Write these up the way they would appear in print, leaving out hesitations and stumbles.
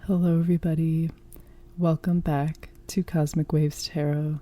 Hello everybody, welcome back to Cosmic Waves Tarot.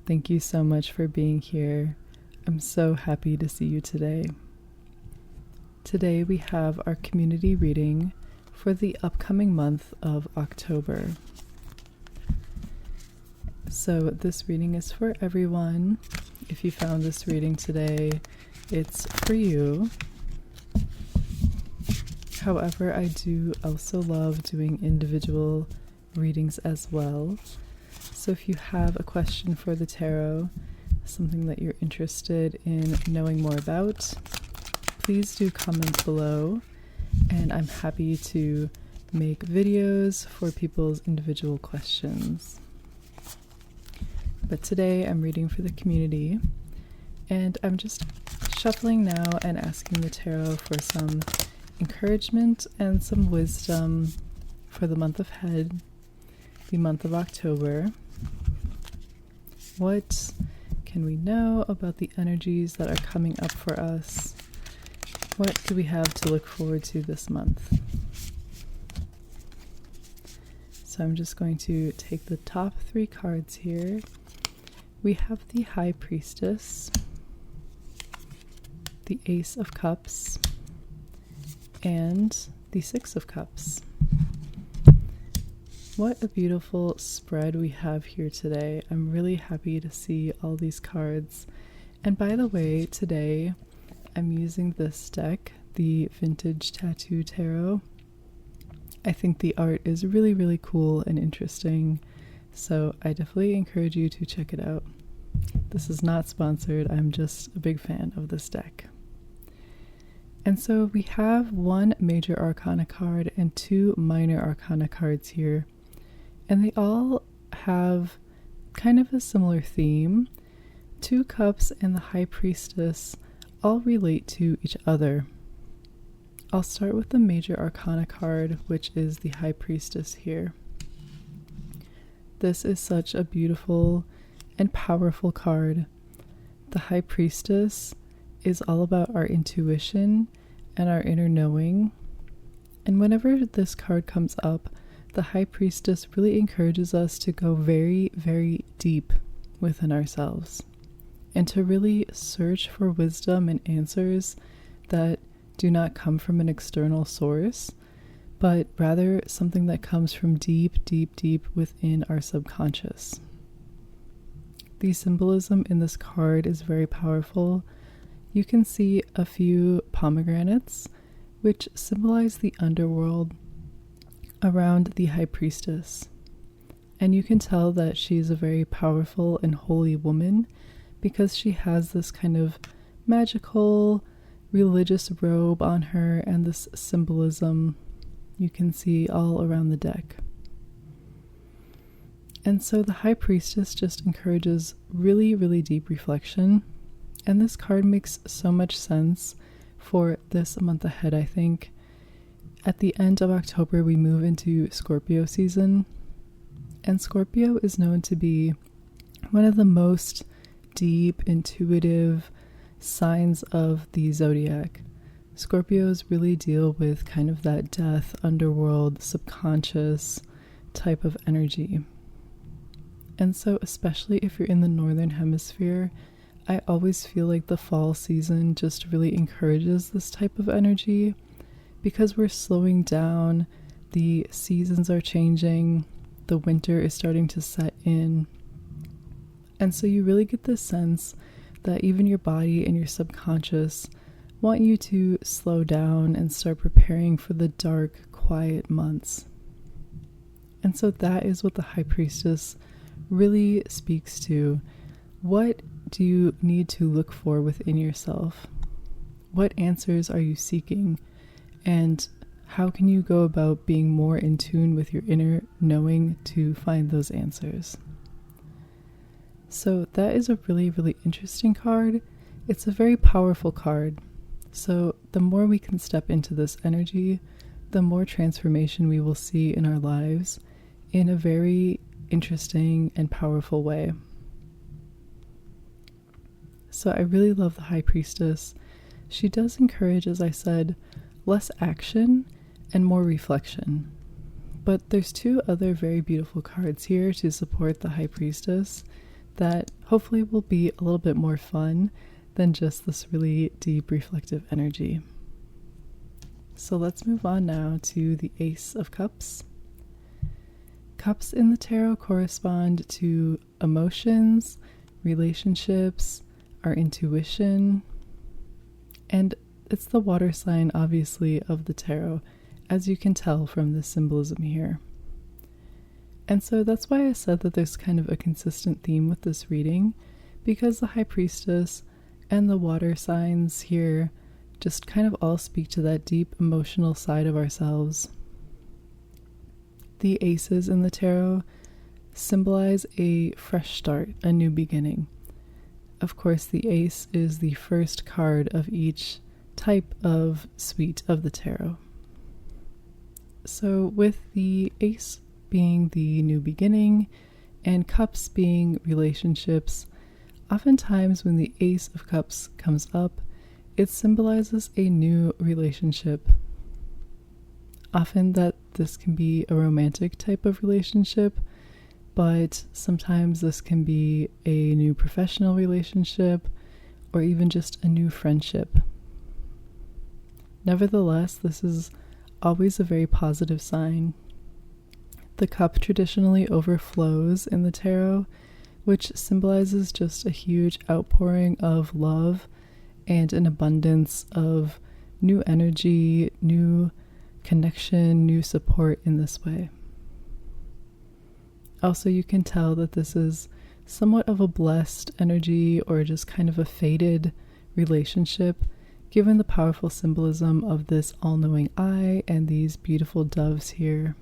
Thank you so much for being here. I'm so happy to see you today. Today we have our community reading for the upcoming month of October. So this reading is for everyone. If you found this reading today, it's for you. However, I do also love doing individual readings as well. So if you have a question for the tarot, something that you're interested in knowing more about, please do comment below, and I'm happy to make videos for people's individual questions. But today I'm reading for the community, and I'm just shuffling now and asking the tarot for some encouragement and some wisdom for the month ahead, the month of October. What can we know about the energies that are coming up for us? What do we have to look forward to this month? So I'm just going to take the top three cards here. We have the High Priestess, the Ace of Cups, and the Six of Cups. What a beautiful spread we have here today. I'm really happy to see all these cards. And by the way, today I'm using this deck, the Vintage Tattoo Tarot. I think the art is really, really cool and interesting, so I definitely encourage you to check it out. This is not sponsored, I'm just a big fan of this deck. And so we have one major arcana card and two minor arcana cards here, and they all have kind of a similar theme. Two Cups and the High Priestess all relate to each other. I'll start with the major arcana card, which is the High Priestess here. This is such a beautiful and powerful card. The High Priestess is all about our intuition and our inner knowing. And whenever this card comes up, the High Priestess really encourages us to go very, very deep within ourselves and to really search for wisdom and answers that do not come from an external source, but rather something that comes from deep, deep, deep within our subconscious. The symbolism in this card is very powerful. You can see a few pomegranates, which symbolize the underworld around the High Priestess. And you can tell that she's a very powerful and holy woman because she has this kind of magical, religious robe on her, and this symbolism you can see all around the deck. And so the High Priestess just encourages really, really deep reflection. And this card makes so much sense for this month ahead, I think. At the end of October, we move into Scorpio season. And Scorpio is known to be one of the most deep, intuitive signs of the zodiac. Scorpios really deal with kind of that death, underworld, subconscious type of energy. And so, especially if you're in the northern hemisphere, I always feel like the fall season just really encourages this type of energy because we're slowing down, the seasons are changing, the winter is starting to set in. And so you really get this sense that even your body and your subconscious want you to slow down and start preparing for the dark, quiet months. And so that is what the High Priestess really speaks to. What do you need to look for within yourself? What answers are you seeking? And how can you go about being more in tune with your inner knowing to find those answers? So that is a really, really interesting card. It's a very powerful card. So the more we can step into this energy, the more transformation we will see in our lives in a very interesting and powerful way. So I really love the High Priestess. She does encourage, as I said, less action and more reflection. But there's two other very beautiful cards here to support the High Priestess that hopefully will be a little bit more fun than just this really deep reflective energy. So let's move on now to the Ace of Cups. Cups in the tarot correspond to emotions, relationships, our intuition, and it's the water sign, obviously, of the tarot, as you can tell from the symbolism here. And so that's why I said that there's kind of a consistent theme with this reading, because the High Priestess and the water signs here just kind of all speak to that deep emotional side of ourselves. The aces in the tarot symbolize a fresh start, a new beginning. Of course, the ace is the first card of each type of suite of the tarot. So with the ace being the new beginning and cups being relationships, oftentimes when the Ace of Cups comes up, it symbolizes a new relationship. Often that this can be a romantic type of relationship, but sometimes this can be a new professional relationship or even just a new friendship. Nevertheless, this is always a very positive sign. The cup traditionally overflows in the tarot, which symbolizes just a huge outpouring of love and an abundance of new energy, new connection, new support in this way. Also, you can tell that this is somewhat of a blessed energy or just kind of a fated relationship, given the powerful symbolism of this all-knowing eye and these beautiful doves here.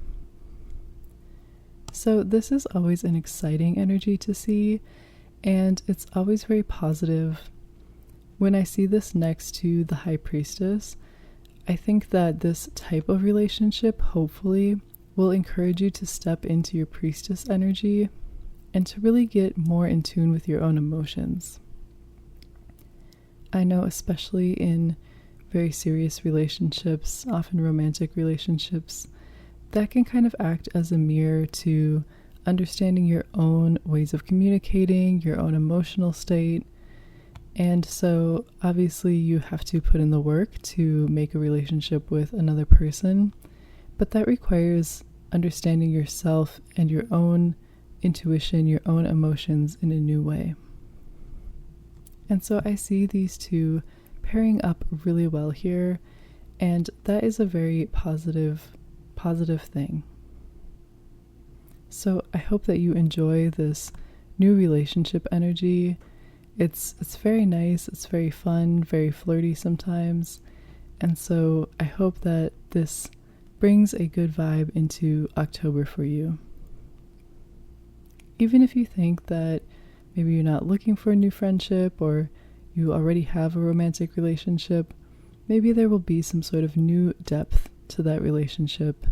So this is always an exciting energy to see, and it's always very positive. When I see this next to the High Priestess, I think that this type of relationship hopefully will encourage you to step into your priestess energy and to really get more in tune with your own emotions. I know especially in very serious relationships, often romantic relationships, that can kind of act as a mirror to understanding your own ways of communicating, your own emotional state. And so obviously you have to put in the work to make a relationship with another person, but that requires understanding yourself and your own intuition, your own emotions in a new way. And so I see these two pairing up really well here, and that is a very positive thing. So I hope that you enjoy this new relationship energy. It's very nice, it's very fun, very flirty sometimes, and so I hope that this brings a good vibe into October for you. Even if you think that maybe you're not looking for a new friendship or you already have a romantic relationship, maybe there will be some sort of new depth to that relationship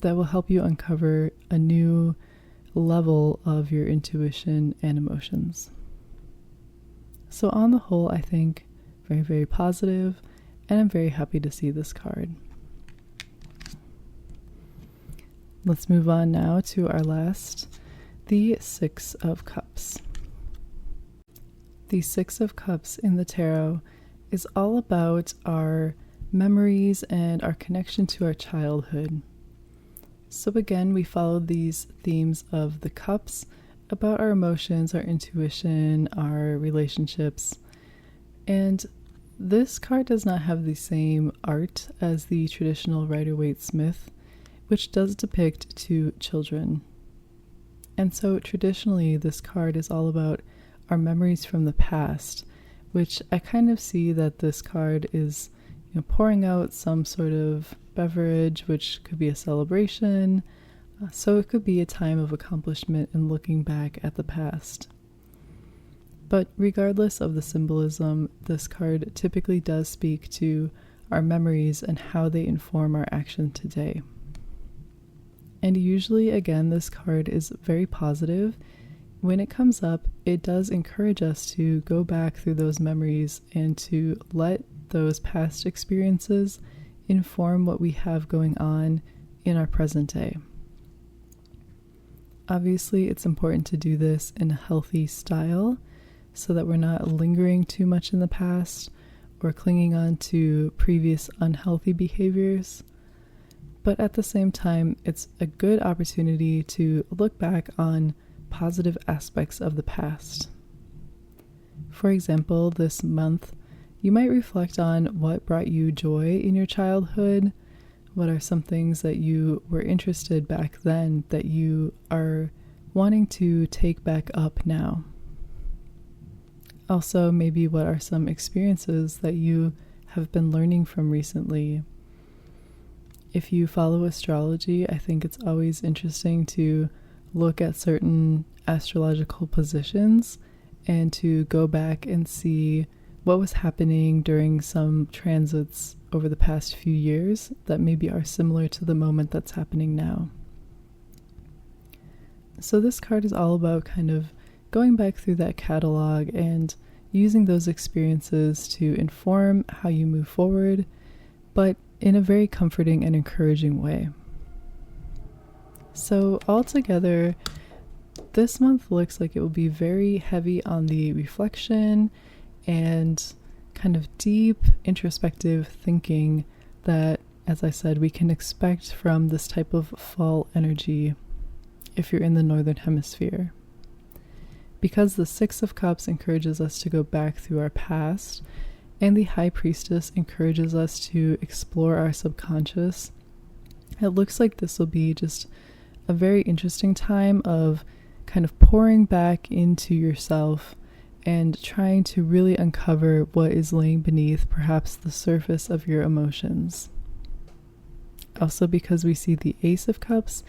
that will help you uncover a new level of your intuition and emotions. So on the whole, I think very, very positive, and I'm very happy to see this card. Let's move on now to our last, the Six of Cups. The Six of Cups in the tarot is all about our memories and our connection to our childhood. So again, we followed these themes of the cups about our emotions, our intuition, our relationships. And this card does not have the same art as the traditional Rider-Waite-Smith, which does depict two children. And so traditionally, this card is all about our memories from the past, which I kind of see that this card is pouring out some sort of beverage, which could be a celebration. So it could be a time of accomplishment and looking back at the past. But regardless of the symbolism, this card typically does speak to our memories and how they inform our action today. And usually, again, this card is very positive. When it comes up, it does encourage us to go back through those memories and to let those past experiences inform what we have going on in our present day. Obviously, it's important to do this in a healthy style so that we're not lingering too much in the past or clinging on to previous unhealthy behaviors. But at the same time, it's a good opportunity to look back on positive aspects of the past. For example, this month, you might reflect on what brought you joy in your childhood. What are some things that you were interested back then that you are wanting to take back up now? Also, maybe what are some experiences that you have been learning from recently? If you follow astrology, I think it's always interesting to look at certain astrological positions and to go back and see what was happening during some transits over the past few years that maybe are similar to the moment that's happening now. So this card is all about kind of going back through that catalog and using those experiences to inform how you move forward, but in a very comforting and encouraging way. So altogether, this month looks like it will be very heavy on the reflection and kind of deep introspective thinking that, as I said, we can expect from this type of fall energy if you're in the Northern Hemisphere. Because the Six of Cups encourages us to go back through our past, and the High Priestess encourages us to explore our subconscious, it looks like this will be just a very interesting time of kind of pouring back into yourself and trying to really uncover what is laying beneath perhaps the surface of your emotions. Also, because we see the Ace of Cups,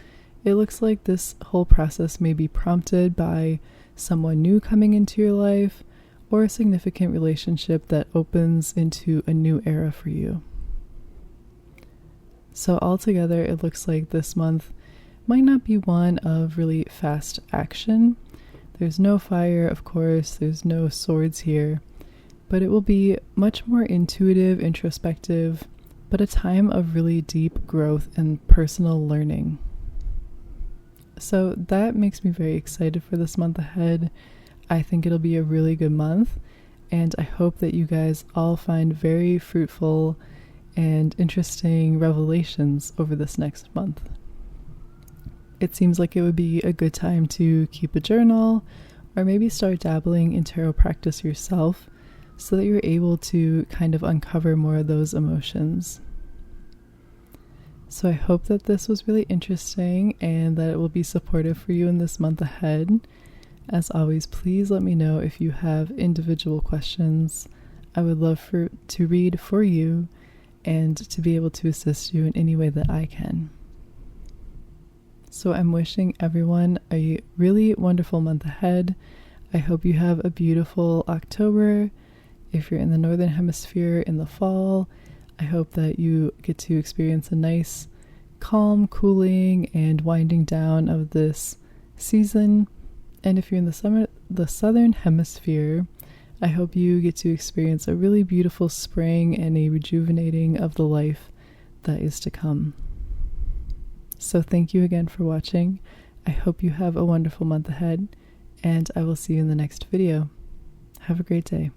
it looks like this whole process may be prompted by someone new coming into your life or a significant relationship that opens into a new era for you. So altogether, it looks like this month might not be one of really fast action. There's no fire, of course, there's no swords here, but it will be much more intuitive, introspective, but a time of really deep growth and personal learning. So that makes me very excited for this month ahead. I think it'll be a really good month, and I hope that you guys all find very fruitful and interesting revelations over this next month. It seems like it would be a good time to keep a journal or maybe start dabbling in tarot practice yourself so that you're able to kind of uncover more of those emotions. So I hope that this was really interesting and that it will be supportive for you in this month ahead. As always, please let me know if you have individual questions. I would love to read for you and to be able to assist you in any way that I can. So I'm wishing everyone a really wonderful month ahead. I hope you have a beautiful October. If you're in the Northern Hemisphere in the fall, I hope that you get to experience a nice, calm, cooling, and winding down of this season. And if you're in the Southern Hemisphere, I hope you get to experience a really beautiful spring and a rejuvenating of the life that is to come. So thank you again for watching. I hope you have a wonderful month ahead, and I will see you in the next video. Have a great day.